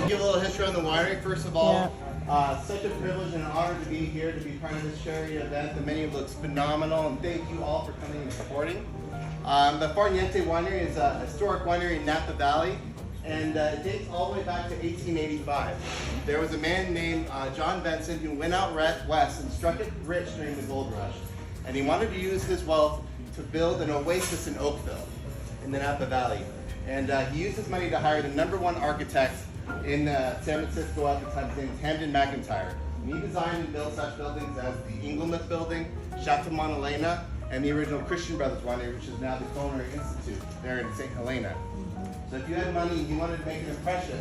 Give a little history on the winery. First of all, such a privilege and an honor to be here, to be part of this charity event. The menu looks phenomenal, and thank you all for coming and supporting. The Farniente Winery is a historic winery in Napa Valley, and it dates all the way back to 1885. There was a man named John Benson who went out west and struck it rich during the gold rush, and he wanted to use his wealth to build an oasis in Oakville in the Napa Valley. And he used his money to hire the #1 architect in San Francisco at the time. His name was Hamden McIntyre. And he designed and built such buildings as the Inglemuth Building, Chateau Montelena, and the original Christian Brothers Winery, which is now the Culinary Institute there in St. Helena. So if you had money and you wanted to make an impression,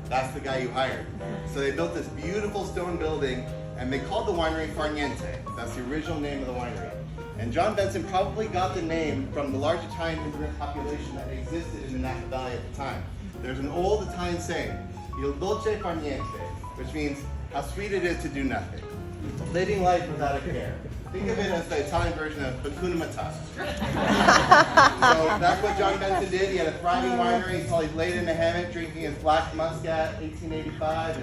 that's the guy you hired. So they built this beautiful stone building, and they called the winery Farniente. That's the original name of the winery. And John Benson probably got the name from the large Italian immigrant population that existed in the Napa Valley at the time. There's an old Italian saying, il dolce far niente, which means how sweet it is to do nothing. Living life without a care. Think of it as the Italian version of Hakuna Matata. So that's what John Benson did. He had a thriving winery. He probably laid in a hammock drinking his black muscat, 1885.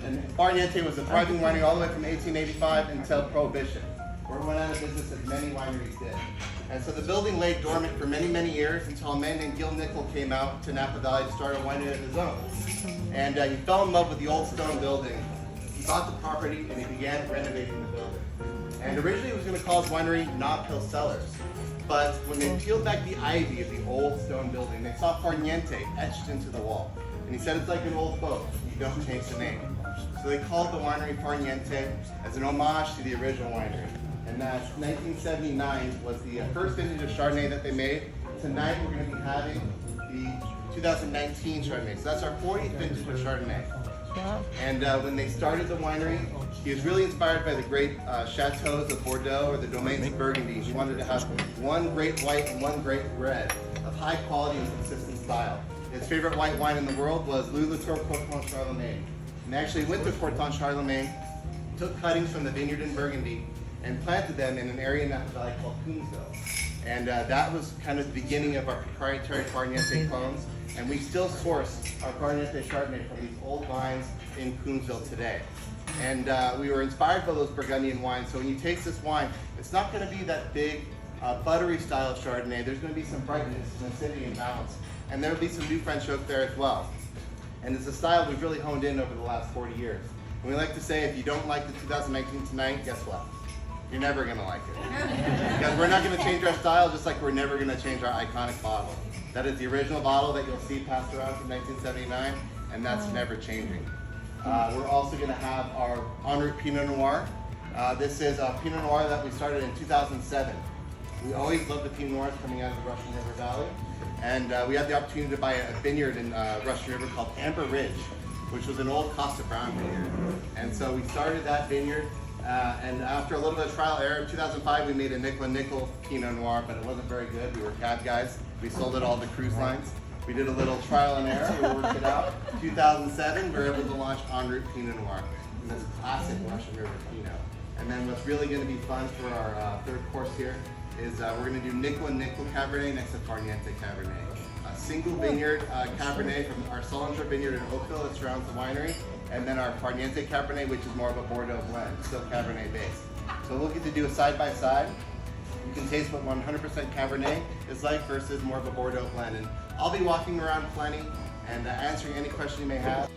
And Farniente was a thriving winery all the way from 1885 until Prohibition, where it went out of business as many wineries did. And so the building lay dormant for many, many years until a man named Gil Nickel came out to Napa Valley to start a winery of his own. And he fell in love with the old stone building. He bought the property and he began renovating the building. And originally he was going to call his winery Nob Hill Cellars. But when they peeled back the ivy of the old stone building, they saw Farniente etched into the wall. And he said it's like an old boat. You don't change the name. So they called the winery Farniente as an homage to the original winery. And that's 1979 was the first vintage of Chardonnay that they made. Tonight we're going to be having the 2019 Chardonnay. So that's our 40th vintage of Chardonnay. Wow. And when they started the winery, he was really inspired by the great chateaux of Bordeaux or the domains of Burgundy. He wanted to have one great white and one great red of high quality and consistent style. His favorite white wine in the world was Louis Latour Corton Charlemagne. And they actually went to Corton Charlemagne, took cuttings from the vineyard in Burgundy, and planted them in an area in Napa Valley called Coonsville. And that was kind of the beginning of our proprietary Farniente clones. And we still source our Farniente Chardonnay from these old vines in Coonsville today. And we were inspired by those Burgundian wines. So when you taste this wine, it's not going to be that big, buttery style of Chardonnay. There's going to be some brightness, some acidity, and balance. And there will be some new French oak there as well. And it's a style we've really honed in over the last 40 years. And we like to say, if you don't like the 2019 tonight, guess what? You're never going to like it. Because we're not going to change our style, just like we're never going to change our iconic bottle. That is the original bottle that you'll see passed around from 1979, and that's never changing. We're also going to have our en route Pinot Noir. This is a Pinot Noir that we started in 2007. We always loved the Pinot Noirs coming out of the Russian River Valley. And we had the opportunity to buy a vineyard in Russian River called Amber Ridge, which was an old Costa Brown vineyard. And so we started that vineyard. And after a little bit of trial error, in 2005 we made a nickel Pinot Noir, but it wasn't very good. We were cab guys. We sold it all to cruise lines. We did a little trial and error. We worked it out. 2007, we were able to launch en route Pinot Noir, and this classic Russian River Pinot. And then what's really going to be fun for our third course here is we're going to do nickel Cabernet next to Farniente Cabernet. A single vineyard Cabernet from our Solinger vineyard in Oakville that surrounds the winery. And then our Farniente Cabernet, which is more of a Bordeaux blend, still Cabernet based. So we'll get to do a side-by-side. You can taste what 100% Cabernet is like versus more of a Bordeaux blend. And I'll be walking around plenty and answering any question you may have.